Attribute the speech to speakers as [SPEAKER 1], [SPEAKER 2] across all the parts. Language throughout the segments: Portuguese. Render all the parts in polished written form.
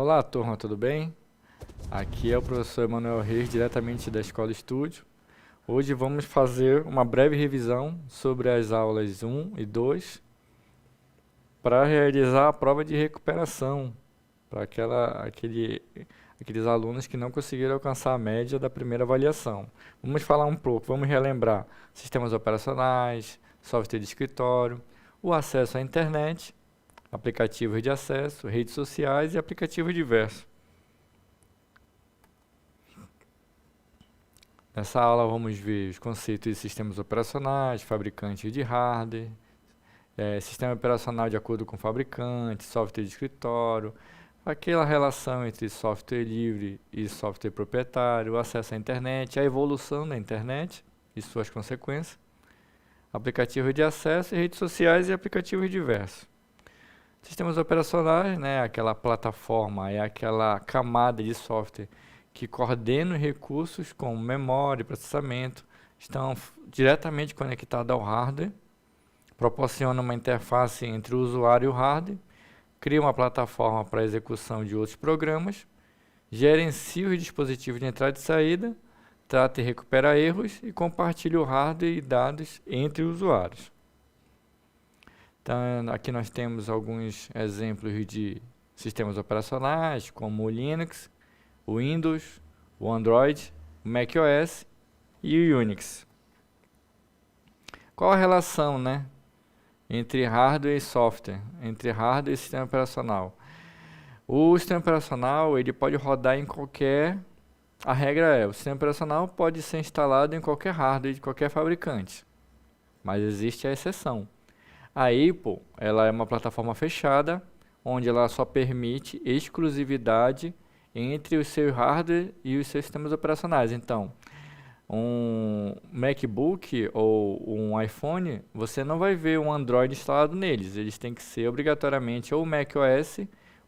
[SPEAKER 1] Olá, turma, tudo bem? Aqui é o professor Emanuel Reis, diretamente da Escola Estúdio. Hoje vamos fazer uma breve revisão sobre as aulas 1 e 2 para realizar a prova de recuperação para aqueles alunos que não conseguiram alcançar a média da primeira avaliação. Vamos falar um pouco, vamos relembrar sistemas operacionais, software de escritório, o acesso à internet, aplicativos de acesso, redes sociais e aplicativos diversos. Nessa aula vamos ver os conceitos de sistemas operacionais, fabricantes de hardware, sistema operacional de acordo com o fabricante, software de escritório, aquela relação entre software livre e software proprietário, o acesso à internet, a evolução da internet e suas consequências, aplicativos de acesso, redes sociais e aplicativos diversos. Sistemas operacionais, aquela plataforma, é aquela camada de software que coordena os recursos como memória e processamento, estão diretamente conectados ao hardware, proporciona uma interface entre o usuário e o hardware, cria uma plataforma para a execução de outros programas, gerencia os dispositivos de entrada e saída, trata e recupera erros e compartilha o hardware e dados entre usuários. Então, aqui nós temos alguns exemplos de sistemas operacionais, como o Linux, o Windows, o Android, o macOS e o Unix. Qual a relação, entre hardware e software, entre hardware e sistema operacional? O sistema operacional ele pode rodar em qualquer... A regra é, o sistema operacional pode ser instalado em qualquer hardware de qualquer fabricante, mas existe a exceção. A Apple ela é uma plataforma fechada, onde ela só permite exclusividade entre o seu hardware e os seus sistemas operacionais. Então, um MacBook ou um iPhone, você não vai ver um Android instalado neles. Eles têm que ser obrigatoriamente ou macOS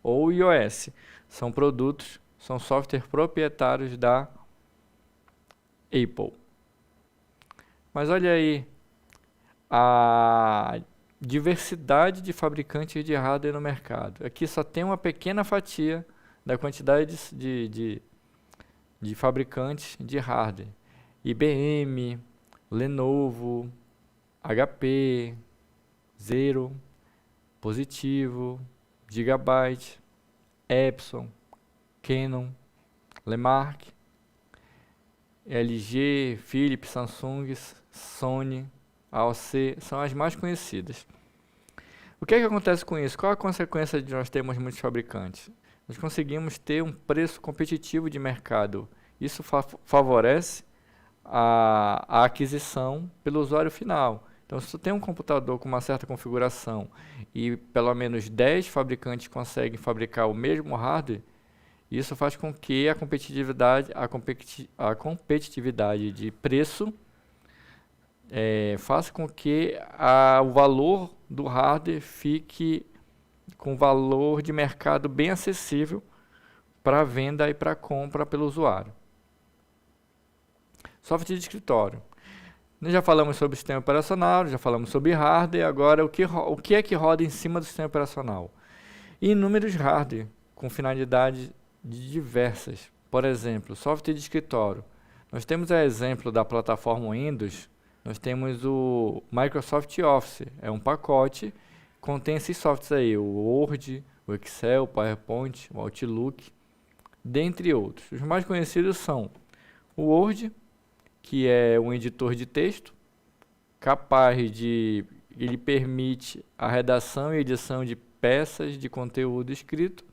[SPEAKER 1] ou iOS. São produtos, são softwares proprietários da Apple. Mas olha aí a diversidade de fabricantes de hardware no mercado. Aqui só tem uma pequena fatia da quantidade de fabricantes de hardware. IBM, Lenovo, HP, Zero, Positivo, Gigabyte, Epson, Canon, Lemark, LG, Philips, Samsung, Sony, AOC, são as mais conhecidas. O que acontece com isso? Qual a consequência de nós termos muitos fabricantes? Nós conseguimos ter um preço competitivo de mercado. Isso favorece a aquisição pelo usuário final. Então, se você tem um computador com uma certa configuração e pelo menos 10 fabricantes conseguem fabricar o mesmo hardware, isso faz com que a competitividade de preço faça com que o valor do hardware fique com valor de mercado bem acessível para venda e para compra pelo usuário. Software de escritório. Nós já falamos sobre sistema operacional, já falamos sobre hardware, agora o que é que roda em cima do sistema operacional? Inúmeros hardware com finalidades diversas. Por exemplo, software de escritório. Nós temos a exemplo da plataforma Windows, nós temos o Microsoft Office, é um pacote, contém esses softwares aí, o Word, o Excel, o PowerPoint, o Outlook, dentre outros. Os mais conhecidos são o Word, que é um editor de texto, ele permite a redação e edição de peças de conteúdo escrito.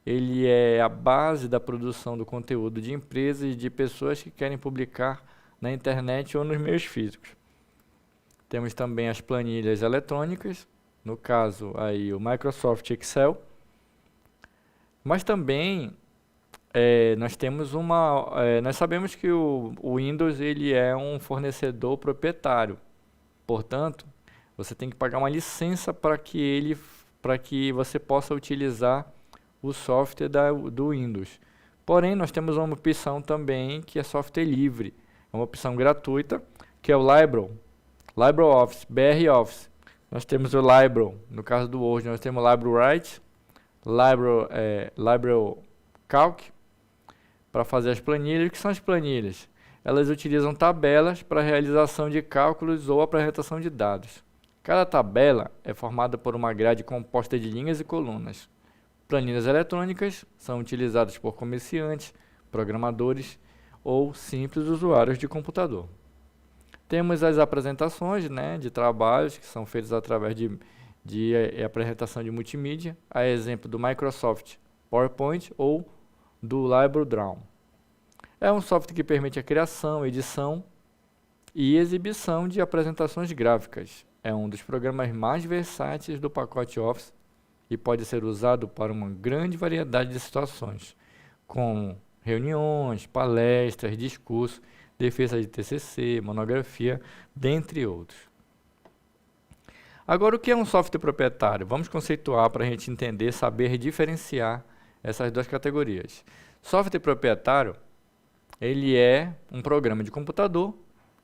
[SPEAKER 1] Ele é a base da produção do conteúdo de empresas e de pessoas que querem publicar na internet ou nos meios físicos. Temos também as planilhas eletrônicas, no caso aí o Microsoft Excel, mas também nós sabemos que o Windows ele é um fornecedor proprietário, portanto você tem que pagar uma licença para que você possa utilizar o software do Windows. Porém, nós temos uma opção também que é software livre, é uma opção gratuita, que é o LibreOffice, BR Office. Nós temos o Libre, no caso do Word, nós temos o LibreWrite, Library Calc para fazer as planilhas. O que são as planilhas? Elas utilizam tabelas para a realização de cálculos ou apresentação de dados. Cada tabela é formada por uma grade composta de linhas e colunas. Planilhas eletrônicas são utilizadas por comerciantes, programadores ou simples usuários de computador. Temos as apresentações, né, de trabalhos que são feitos através de apresentação de multimídia, a exemplo do Microsoft PowerPoint ou do LibreDraw. É um software que permite a criação, edição e exibição de apresentações gráficas. É um dos programas mais versáteis do pacote Office e pode ser usado para uma grande variedade de situações, como reuniões, palestras, discursos, defesa de TCC, monografia, dentre outros. Agora, o que é um software proprietário? Vamos conceituar para a gente entender, saber diferenciar essas duas categorias. Software proprietário, ele é um programa de computador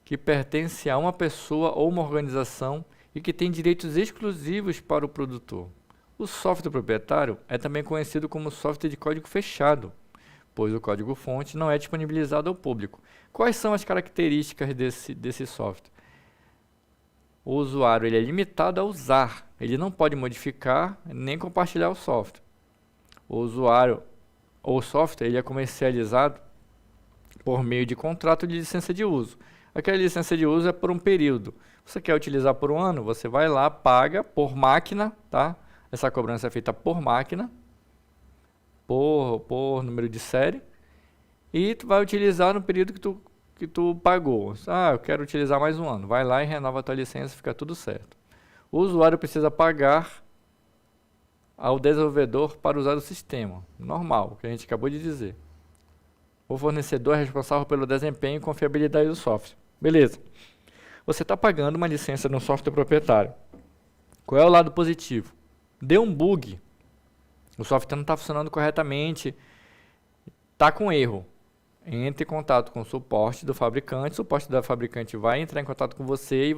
[SPEAKER 1] que pertence a uma pessoa ou uma organização e que tem direitos exclusivos para o produtor. O software proprietário é também conhecido como software de código fechado, pois o código-fonte não é disponibilizado ao público. Quais são as características desse software? O usuário ele é limitado a usar, ele não pode modificar nem compartilhar o software. O software ele é comercializado por meio de contrato de licença de uso. Aquela licença de uso é por um período. Você quer utilizar por um ano? Você vai lá, paga por máquina, tá? Essa cobrança é feita por máquina, por número de série, e tu vai utilizar no período que tu pagou. Eu quero utilizar mais um ano. Vai lá e renova a tua licença, fica tudo certo. O usuário precisa pagar ao desenvolvedor para usar o sistema. Normal, que a gente acabou de dizer. O fornecedor é responsável pelo desempenho e confiabilidade do software. Beleza. Você está pagando uma licença no software proprietário. Qual é o lado positivo? Deu um bug. O software não está funcionando corretamente. Está com erro. Entre em contato com o suporte do fabricante. O suporte da fabricante vai entrar em contato com você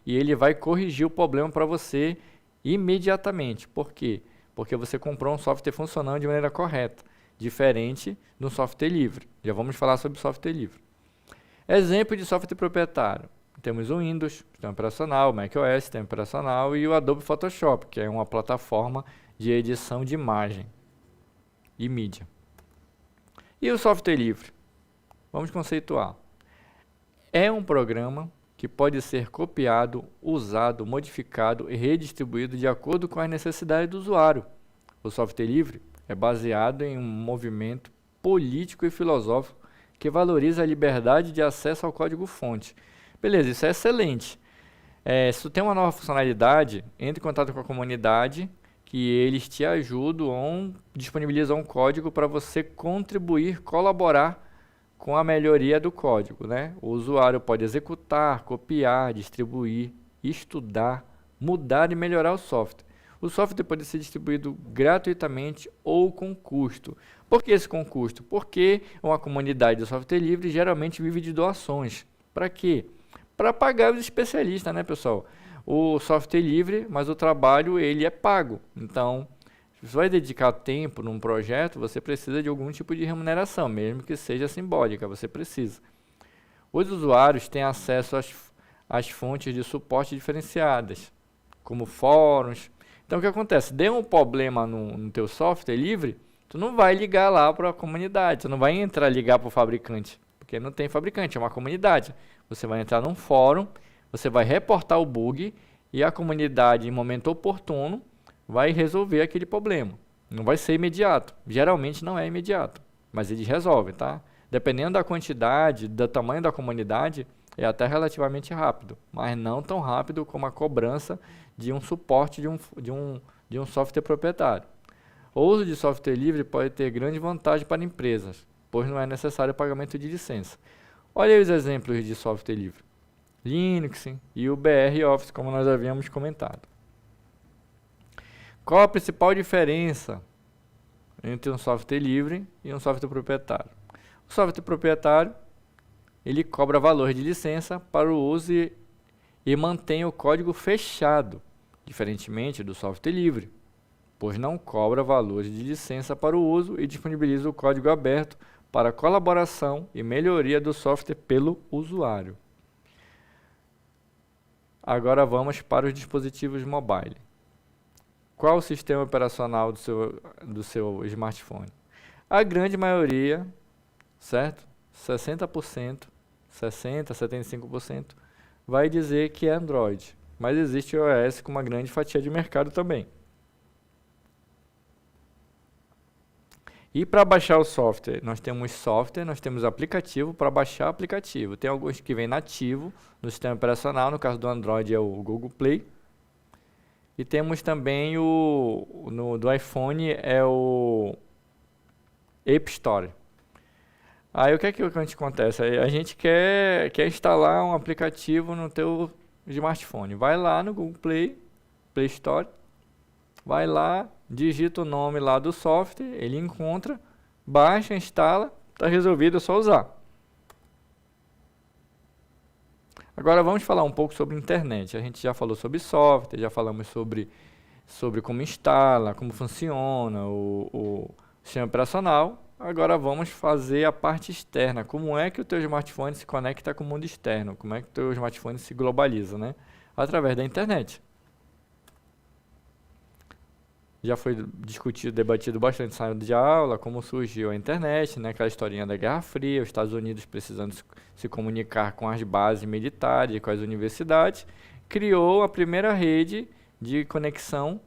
[SPEAKER 1] e ele vai corrigir o problema para você imediatamente. Por quê? Porque você comprou um software funcionando de maneira correta, diferente do software livre. Já vamos falar sobre software livre. Exemplo de software proprietário. Temos o Windows, sistema operacional, o macOS, sistema operacional e o Adobe Photoshop, que é uma plataforma de edição de imagem e mídia. E o software livre? Vamos conceituar. É um programa que pode ser copiado, usado, modificado e redistribuído de acordo com as necessidades do usuário. O software livre é baseado em um movimento político e filosófico que valoriza a liberdade de acesso ao código-fonte. Beleza, isso é excelente. Se tu tem uma nova funcionalidade, entre em contato com a comunidade, que eles te ajudam, disponibilizam um código para você contribuir, colaborar com a melhoria do código, né? O usuário pode executar, copiar, distribuir, estudar, mudar e melhorar o software. O software pode ser distribuído gratuitamente ou com custo. Por que esse com custo? Porque uma comunidade de software livre geralmente vive de doações. Para quê? Para pagar os especialistas, né, pessoal? O software livre, mas o trabalho ele é pago. Então, se você vai dedicar tempo num projeto, você precisa de algum tipo de remuneração, mesmo que seja simbólica, você precisa. Os usuários têm acesso às fontes de suporte diferenciadas, como fóruns. Então, o que acontece? Deu um problema no teu software livre, tu não vai ligar lá para a comunidade, tu não vai ligar para o fabricante, porque não tem fabricante, é uma comunidade. Você vai entrar num fórum, você vai reportar o bug e a comunidade, em momento oportuno, vai resolver aquele problema. Não vai ser imediato. Geralmente não é imediato, mas eles resolvem, tá? Dependendo da quantidade, do tamanho da comunidade, é até relativamente rápido, mas não tão rápido como a cobrança de um suporte de um software proprietário. O uso de software livre pode ter grande vantagem para empresas, pois não é necessário o pagamento de licença. Olha aí os exemplos de software livre. Linux e o BR Office, como nós havíamos comentado. Qual a principal diferença entre um software livre e um software proprietário? O software proprietário, ele cobra valor de licença para o uso e mantém o código fechado, diferentemente do software livre. pois não cobra valores de licença para o uso e disponibiliza o código aberto para colaboração e melhoria do software pelo usuário. Agora vamos para os dispositivos mobile. Qual o sistema operacional do seu smartphone? A grande maioria, certo? 60%, 60%, 75% vai dizer que é Android, mas existe o iOS com uma grande fatia de mercado também. E para baixar o software, nós temos aplicativo para baixar aplicativo. Tem alguns que vêm nativo no sistema operacional, no caso do Android é o Google Play. E temos também do iPhone é o App Store. Aí o que a gente acontece? Aí a gente quer instalar um aplicativo no teu smartphone. Vai lá no Google Play Store, vai lá, digita o nome lá do software, ele encontra, baixa, instala, está resolvido, é só usar. Agora vamos falar um pouco sobre internet. A gente já falou sobre software, já falamos sobre como instala, como funciona o sistema operacional. Agora vamos fazer a parte externa. Como é que o teu smartphone se conecta com o mundo externo? Como é que o teu smartphone se globaliza, né? Através da internet. Já foi discutido, debatido bastante em sala de aula, como surgiu a internet, né? Aquela historinha da Guerra Fria, os Estados Unidos precisando se comunicar com as bases militares, com as universidades, criou a primeira rede de conexão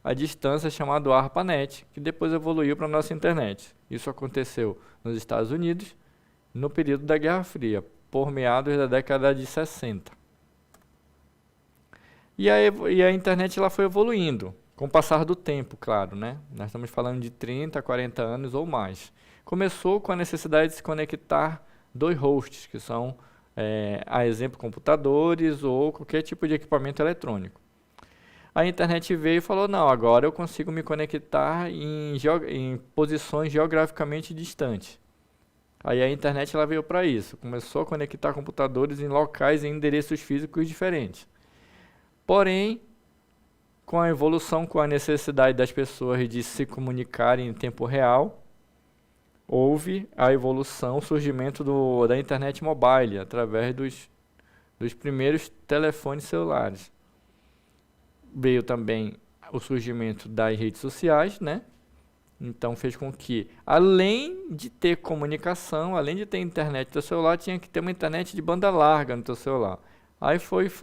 [SPEAKER 1] à distância chamada ARPANET, que depois evoluiu para a nossa internet. Isso aconteceu nos Estados Unidos no período da Guerra Fria, por meados da década de 60. E a internet ela foi evoluindo, com o passar do tempo, claro, né? Nós estamos falando de 30, 40 anos ou mais. Começou com a necessidade de se conectar dois hosts, que são, a exemplo, computadores ou qualquer tipo de equipamento eletrônico. A internet veio e falou, não, agora eu consigo me conectar em posições geograficamente distantes. Aí a internet ela veio para isso, começou a conectar computadores em locais e endereços físicos diferentes. Porém, com a evolução, com a necessidade das pessoas de se comunicarem em tempo real, houve a evolução, o surgimento da internet mobile, através dos primeiros telefones celulares. Veio também o surgimento das redes sociais, né? Então fez com que, além de ter comunicação, além de ter internet no teu celular, tinha que ter uma internet de banda larga no teu celular. Aí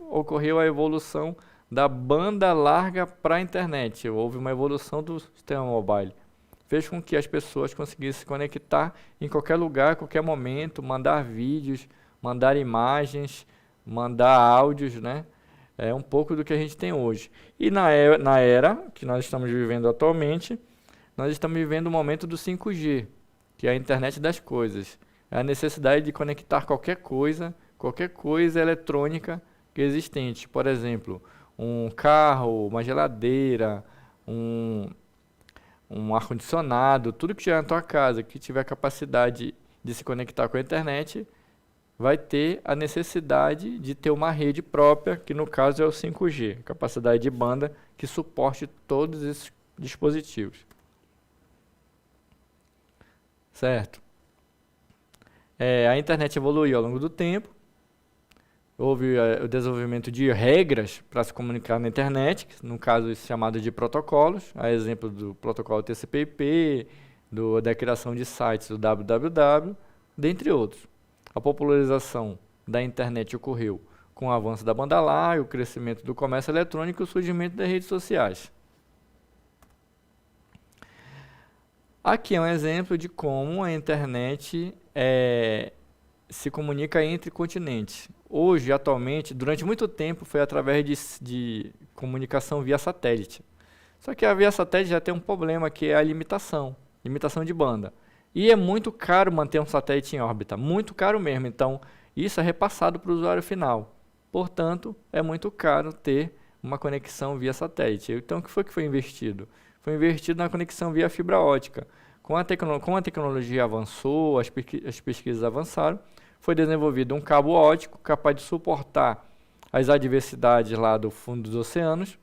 [SPEAKER 1] ocorreu a evolução da banda larga para a internet. Houve uma evolução do sistema mobile. Fez com que as pessoas conseguissem se conectar em qualquer lugar, qualquer momento, mandar vídeos, mandar imagens, mandar áudios, né? É um pouco do que a gente tem hoje. E na era que nós estamos vivendo atualmente, nós estamos vivendo o momento do 5G, que é a internet das coisas. É a necessidade de conectar qualquer coisa eletrônica que é existente. Por exemplo, um carro, uma geladeira, um ar-condicionado, tudo que tiver na tua casa, que tiver capacidade de se conectar com a internet, vai ter a necessidade de ter uma rede própria, que no caso é o 5G, capacidade de banda que suporte todos esses dispositivos. Certo? A internet evoluiu ao longo do tempo, houve o desenvolvimento de regras para se comunicar na internet, no caso isso chamado de protocolos, a exemplo do protocolo TCP/IP, da criação de sites do www, dentre outros. A popularização da internet ocorreu com o avanço da banda larga, o crescimento do comércio eletrônico e o surgimento das redes sociais. Aqui é um exemplo de como a internet se comunica entre continentes. Hoje, atualmente, durante muito tempo foi através de comunicação via satélite. Só que a via satélite já tem um problema, que é a limitação de banda. E é muito caro manter um satélite em órbita, muito caro mesmo. Então, isso é repassado para o usuário final. Portanto, é muito caro ter uma conexão via satélite. Então, o que foi investido? Foi investido na conexão via fibra ótica. Com a tecnologia avançou, as pesquisas avançaram, foi desenvolvido um cabo ótico capaz de suportar as adversidades lá do fundo dos oceanos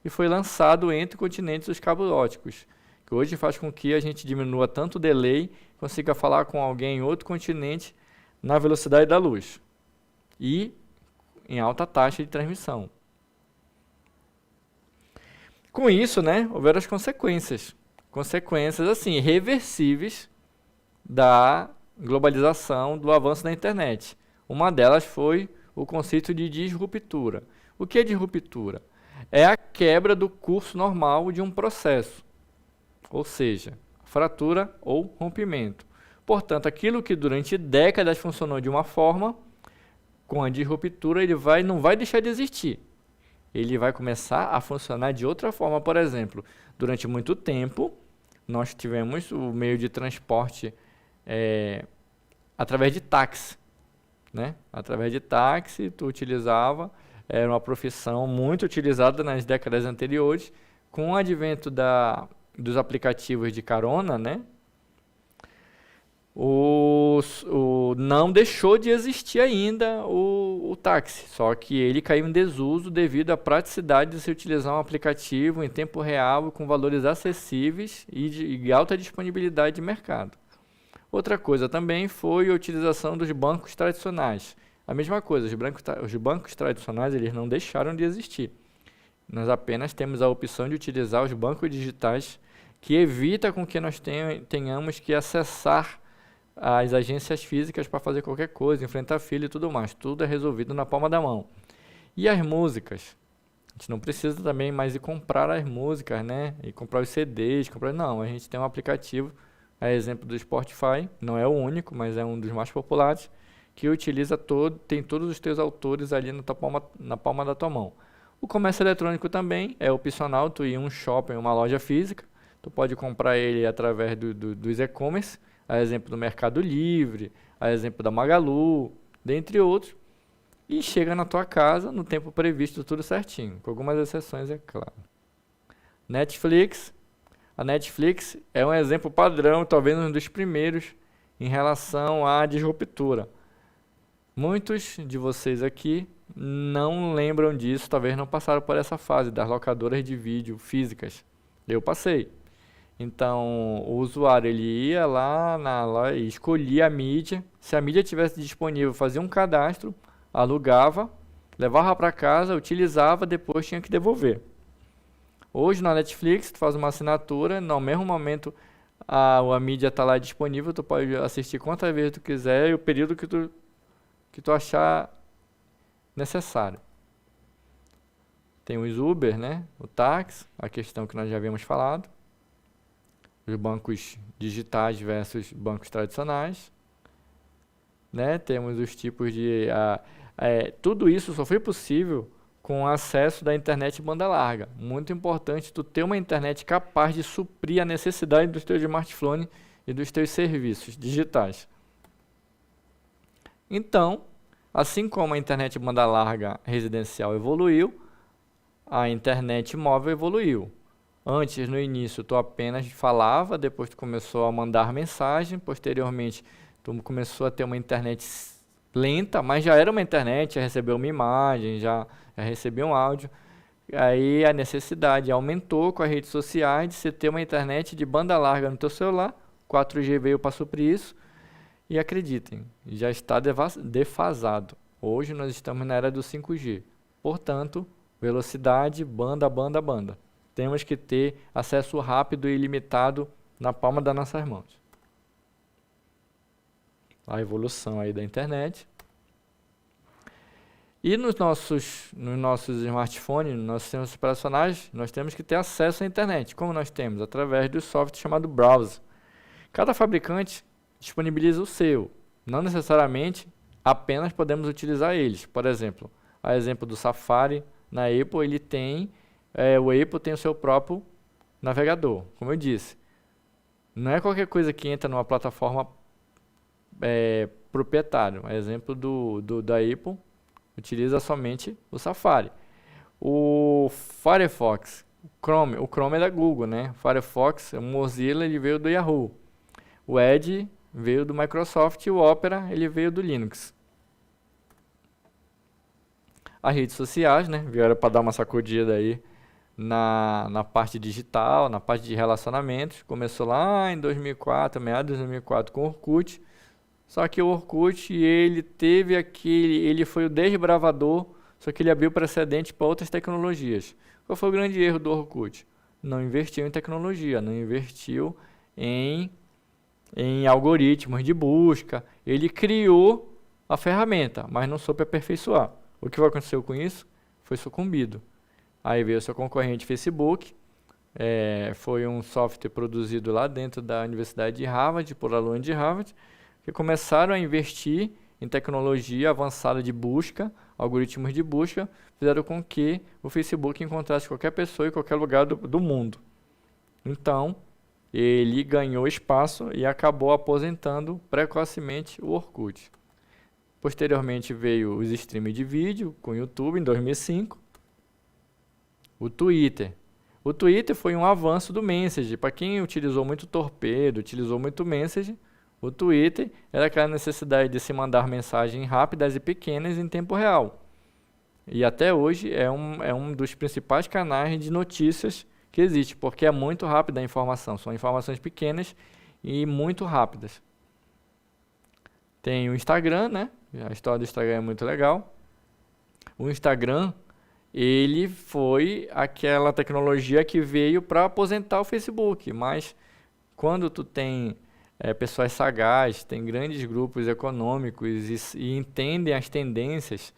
[SPEAKER 1] e foi lançado entre continentes os cabos óticos, que hoje faz com que a gente diminua tanto o delay, consiga falar com alguém em outro continente na velocidade da luz e em alta taxa de transmissão. Com isso, né, houveram as consequências assim, irreversíveis da globalização, do avanço da internet. Uma delas foi o conceito de disruptura. O que é disruptura? É a quebra do curso normal de um processo, ou seja, fratura ou rompimento. Portanto, aquilo que durante décadas funcionou de uma forma, com a disruptura ele não vai deixar de existir. Ele vai começar a funcionar de outra forma. Por exemplo, durante muito tempo, nós tivemos o meio de transporte através de táxi, né? Através de táxi, tu utilizava, era uma profissão muito utilizada nas décadas anteriores. Com o advento dos aplicativos de carona, né? Não deixou de existir ainda o táxi, só que ele caiu em desuso devido à praticidade de se utilizar um aplicativo em tempo real com valores acessíveis e de alta disponibilidade de mercado. Outra coisa também foi a utilização dos bancos tradicionais. A mesma coisa, os bancos tradicionais eles não deixaram de existir. Nós apenas temos a opção de utilizar os bancos digitais, que evita com que nós tenhamos que acessar as agências físicas para fazer qualquer coisa, enfrentar fila e tudo mais. Tudo é resolvido na palma da mão. E as músicas? A gente não precisa também mais ir comprar as músicas, né? E comprar os CDs, não. A gente tem um aplicativo, a exemplo do Spotify, não é o único, mas é um dos mais populares, que utiliza tem todos os teus autores ali na palma da tua mão. O comércio eletrônico também é opcional, tu ir em um shopping, uma loja física, tu pode comprar ele através dos e-commerce, a exemplo do Mercado Livre, a exemplo da Magalu, dentre outros, e chega na tua casa no tempo previsto, tudo certinho, com algumas exceções, é claro. Netflix. A Netflix é um exemplo padrão, talvez um dos primeiros, em relação à disruptura. Muitos de vocês aqui não lembram disso, talvez não passaram por essa fase das locadoras de vídeo físicas. Eu passei. Então, o usuário ele ia lá e escolhia a mídia. Se a mídia tivesse disponível, fazia um cadastro, alugava, levava para casa, utilizava, depois tinha que devolver. Hoje na Netflix, tu faz uma assinatura, no mesmo momento a mídia está lá disponível, tu pode assistir quantas vezes tu quiser e o período que tu achar necessário. Tem os Uber, né? O táxi, a questão que nós já havíamos falado. Os bancos digitais versus bancos tradicionais, né? Temos os tipos de... tudo isso só foi possível com o acesso da internet banda larga. Muito importante tu ter uma internet capaz de suprir a necessidade dos teus smartphones e dos teus serviços digitais. Então, assim como a internet banda larga residencial evoluiu, a internet móvel evoluiu. Antes, no início, tu apenas falava, depois tu começou a mandar mensagem, posteriormente tu começou a ter uma internet lenta, mas já era uma internet, já recebeu uma imagem, já recebeu um áudio. Aí a necessidade aumentou com as redes sociais de você ter uma internet de banda larga no teu celular, 4G veio para suprir isso, e acreditem, já está defasado. Hoje nós estamos na era do 5G, portanto, velocidade, banda. Temos que ter acesso rápido e ilimitado na palma das nossas mãos. A evolução aí da internet. E nos nossos smartphones, nos nossos sistemas operacionais, nós temos que ter acesso à internet. Como nós temos? Através do software chamado browser. Cada fabricante disponibiliza o seu. Não necessariamente apenas podemos utilizar eles. Por exemplo, a exemplo do Safari, na Apple, ele tem... o Apple tem o seu próprio navegador, como eu disse. Não é qualquer coisa que entra numa plataforma proprietária. A exemplo da Apple, utiliza somente o Safari. O Firefox, o Chrome é da Google, né? O Firefox, o Mozilla, ele veio do Yahoo. O Edge veio do Microsoft e o Opera, ele veio do Linux. As redes sociais, né? Vieram para dar uma sacudida aí na parte digital, na parte de relacionamentos. Começou lá em 2004, meados de 2004 com o Orkut. Só que o Orkut, ele foi o desbravador, só que ele abriu precedente para outras tecnologias. Qual foi o grande erro do Orkut? Não investiu em tecnologia, não investiu em algoritmos de busca. Ele criou a ferramenta, mas não soube aperfeiçoar. O que aconteceu com isso? Foi sucumbido. Aí veio o seu concorrente Facebook, foi um software produzido lá dentro da Universidade de Harvard, por alunos de Harvard, que começaram a investir em tecnologia avançada de busca, algoritmos de busca, fizeram com que o Facebook encontrasse qualquer pessoa em qualquer lugar do mundo. Então, ele ganhou espaço e acabou aposentando precocemente o Orkut. Posteriormente veio os streams de vídeo com o YouTube em 2005. O Twitter. O Twitter foi um avanço do Message. Para quem utilizou muito Torpedo, utilizou muito Message, o Twitter era aquela necessidade de se mandar mensagens rápidas e pequenas em tempo real. E até hoje é um dos principais canais de notícias que existe, porque é muito rápida a informação. São informações pequenas e muito rápidas. Tem o Instagram, né? A história do Instagram é muito legal. O Instagram, ele foi aquela tecnologia que veio para aposentar o Facebook, mas quando tu tem pessoas sagazes, tem grandes grupos econômicos e entendem as tendências,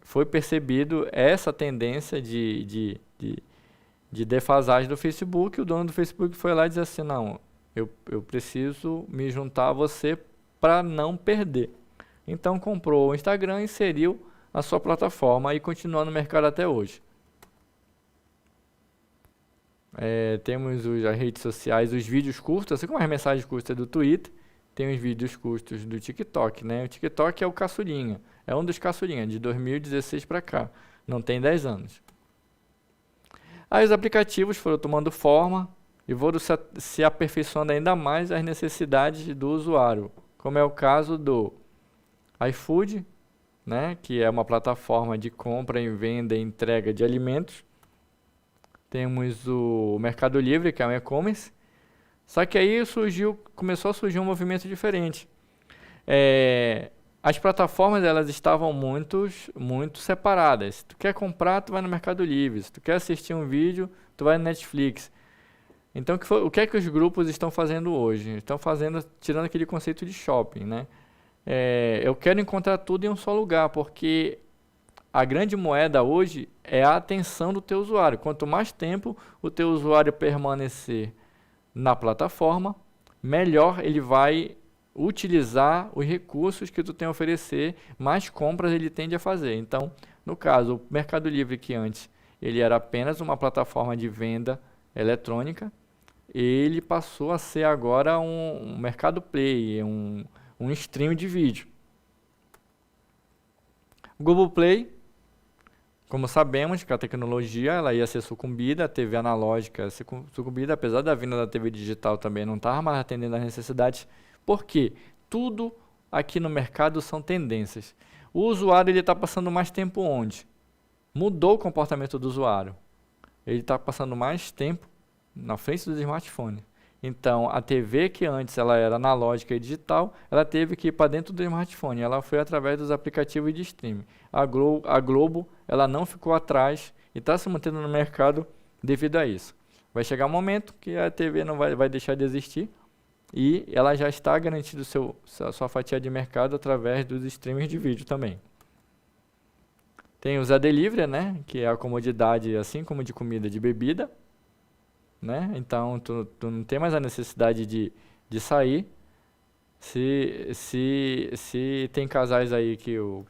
[SPEAKER 1] foi percebido essa tendência de defasagem do Facebook. O dono do Facebook foi lá e disse assim: não, eu preciso me juntar a você para não perder. Então comprou o Instagram, inseriu a sua plataforma e continua no mercado até hoje. Temos as redes sociais, os vídeos curtos, assim como as mensagens curtas do Twitter, tem os vídeos curtos do TikTok, né? O TikTok é o caçulinha, é um dos caçulinhas, de 2016 para cá, não tem 10 anos. Aí os aplicativos foram tomando forma e foram se aperfeiçoando ainda mais as necessidades do usuário, como é o caso do iFood, né? Que é uma plataforma de compra e venda e entrega de alimentos. Temos o Mercado Livre, que é um e-commerce. Só que aí começou a surgir um movimento diferente. As plataformas, elas estavam muito separadas. Se tu quer comprar, tu vai no Mercado Livre. Se tu quer assistir um vídeo, tu vai no Netflix. Então, o que é que os grupos estão fazendo hoje? Estão tirando aquele conceito de shopping, né? Eu quero encontrar tudo em um só lugar, porque a grande moeda hoje é a atenção do teu usuário. Quanto mais tempo o teu usuário permanecer na plataforma, melhor ele vai utilizar os recursos que tu tem a oferecer, mais compras ele tende a fazer. Então, no caso, o Mercado Livre, que antes ele era apenas uma plataforma de venda eletrônica, ele passou a ser agora um Mercado Play, um stream de vídeo. O Google Play, como sabemos que a tecnologia ela ia ser sucumbida, a TV analógica ia ser sucumbida, apesar da vinda da TV digital também não estava mais atendendo às necessidades. Por quê? Tudo aqui no mercado são tendências. O usuário está passando mais tempo onde? Mudou o comportamento do usuário. Ele está passando mais tempo na frente do smartphone. Então, a TV, que antes ela era analógica e digital, ela teve que ir para dentro do smartphone. Ela foi através dos aplicativos de streaming. A Globo ela não ficou atrás e está se mantendo no mercado devido a isso. Vai chegar um momento que a TV não vai deixar de existir e ela já está garantindo sua fatia de mercado através dos streamings de vídeo também. Tem o Zé Delivery, né, que é a comodidade assim como de comida e de bebida. Né? Então, tu não tem mais a necessidade de sair. Se tem casais aí que o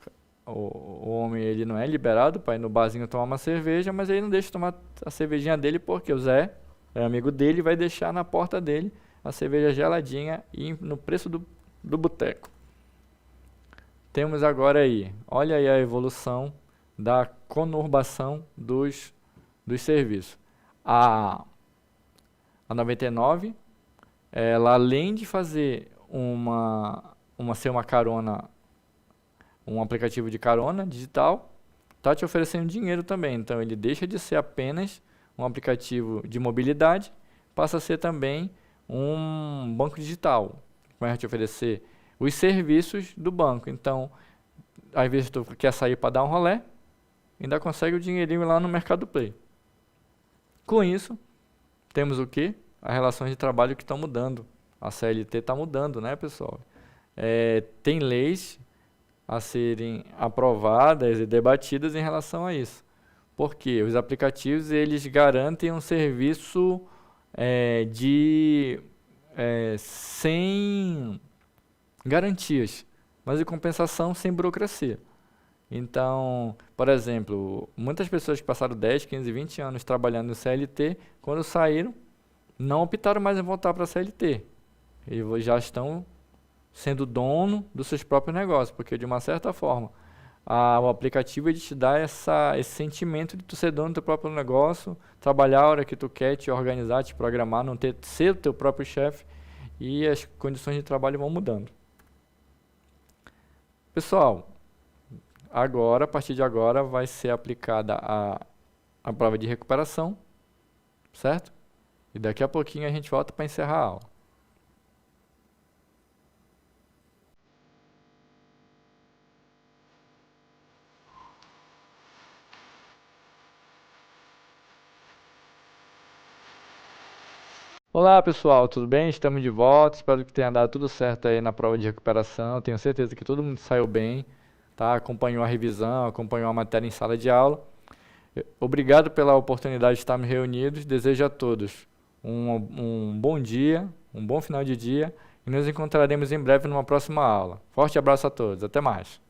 [SPEAKER 1] homem ele não é liberado para ir no barzinho tomar uma cerveja, mas ele não deixa tomar a cervejinha dele porque o Zé é amigo dele e vai deixar na porta dele a cerveja geladinha e no preço do boteco. Temos agora aí, olha aí a evolução da conurbação dos serviços. A 99, ela além de fazer ser uma carona, um aplicativo de carona digital, está te oferecendo dinheiro também. Então, ele deixa de ser apenas um aplicativo de mobilidade, passa a ser também um banco digital. Vai te oferecer os serviços do banco. Então, às vezes tu quer sair para dar um rolê, ainda consegue o dinheirinho lá no Mercado Play. Com isso, temos o quê? As relações de trabalho que estão mudando. A CLT está mudando, né, pessoal? Tem leis a serem aprovadas e debatidas em relação a isso. Porque os aplicativos, eles garantem um serviço sem garantias, mas em compensação sem burocracia. Então, por exemplo, muitas pessoas que passaram 10, 15, 20 anos trabalhando no CLT, quando saíram, não optaram mais em voltar para a CLT. E já estão sendo dono dos seus próprios negócios, porque de uma certa forma, o aplicativo ele te dá esse sentimento de tu ser dono do teu próprio negócio, trabalhar a hora que tu quer, te organizar, te programar, não ser o teu próprio chefe, e as condições de trabalho vão mudando. Pessoal, agora, a partir de agora, vai ser aplicada a prova de recuperação, certo? E daqui a pouquinho a gente volta para encerrar a aula. Olá pessoal, tudo bem? Estamos de volta, espero que tenha dado tudo certo aí na prova de recuperação, tenho certeza que todo mundo saiu bem, tá? Acompanhou a revisão, acompanhou a matéria em sala de aula. Obrigado pela oportunidade de estarmos reunidos, desejo a todos um bom dia, um bom final de dia e nos encontraremos em breve numa próxima aula. Forte abraço a todos, até mais!